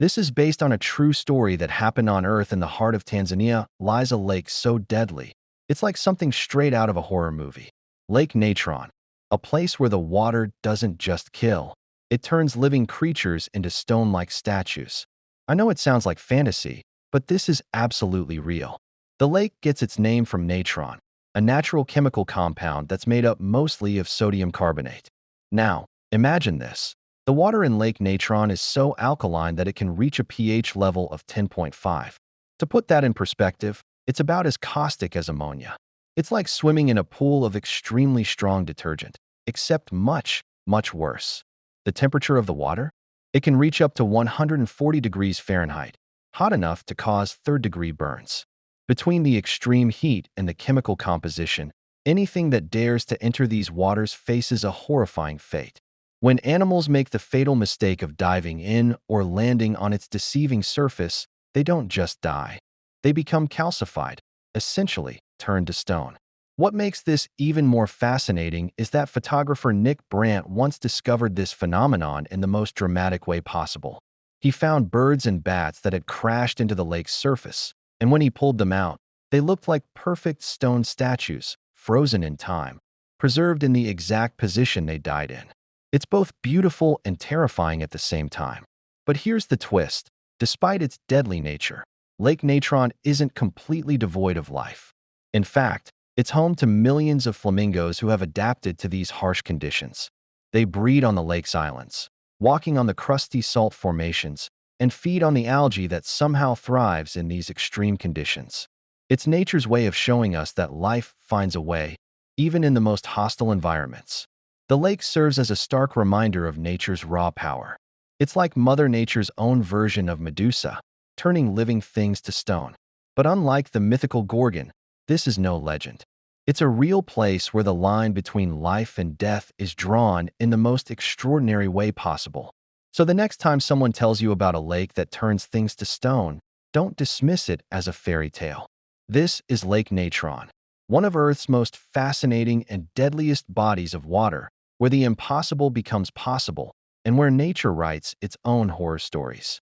This is based on a true story that happened on Earth. In the heart of Tanzania lies a lake so deadly. It's like something straight out of a horror movie. Lake Natron, a place where the water doesn't just kill, it turns living creatures into stone-like statues. I know it sounds like fantasy, but this is absolutely real. The lake gets its name from natron, a natural chemical compound that's made up mostly of sodium carbonate. Now, imagine this. The water in Lake Natron is so alkaline that it can reach a pH level of 10.5. To put that in perspective, it's about as caustic as ammonia. It's like swimming in a pool of extremely strong detergent, except much, much worse. The temperature of the water? It can reach up to 140 degrees Fahrenheit, hot enough to cause third-degree burns. Between the extreme heat and the chemical composition, anything that dares to enter these waters faces a horrifying fate. When animals make the fatal mistake of diving in or landing on its deceiving surface, they don't just die. They become calcified, essentially turned to stone. What makes this even more fascinating is that photographer Nick Brandt once discovered this phenomenon in the most dramatic way possible. He found birds and bats that had crashed into the lake's surface, and when he pulled them out, they looked like perfect stone statues, frozen in time, preserved in the exact position they died in. It's both beautiful and terrifying at the same time. But here's the twist. Despite its deadly nature, Lake Natron isn't completely devoid of life. In fact, it's home to millions of flamingos who have adapted to these harsh conditions. They breed on the lake's islands, walking on the crusty salt formations, and feed on the algae that somehow thrives in these extreme conditions. It's nature's way of showing us that life finds a way, even in the most hostile environments. The lake serves as a stark reminder of nature's raw power. It's like Mother Nature's own version of Medusa, turning living things to stone. But unlike the mythical Gorgon, this is no legend. It's a real place where the line between life and death is drawn in the most extraordinary way possible. So the next time someone tells you about a lake that turns things to stone, don't dismiss it as a fairy tale. This is Lake Natron, one of Earth's most fascinating and deadliest bodies of water, where the impossible becomes possible and where nature writes its own horror stories.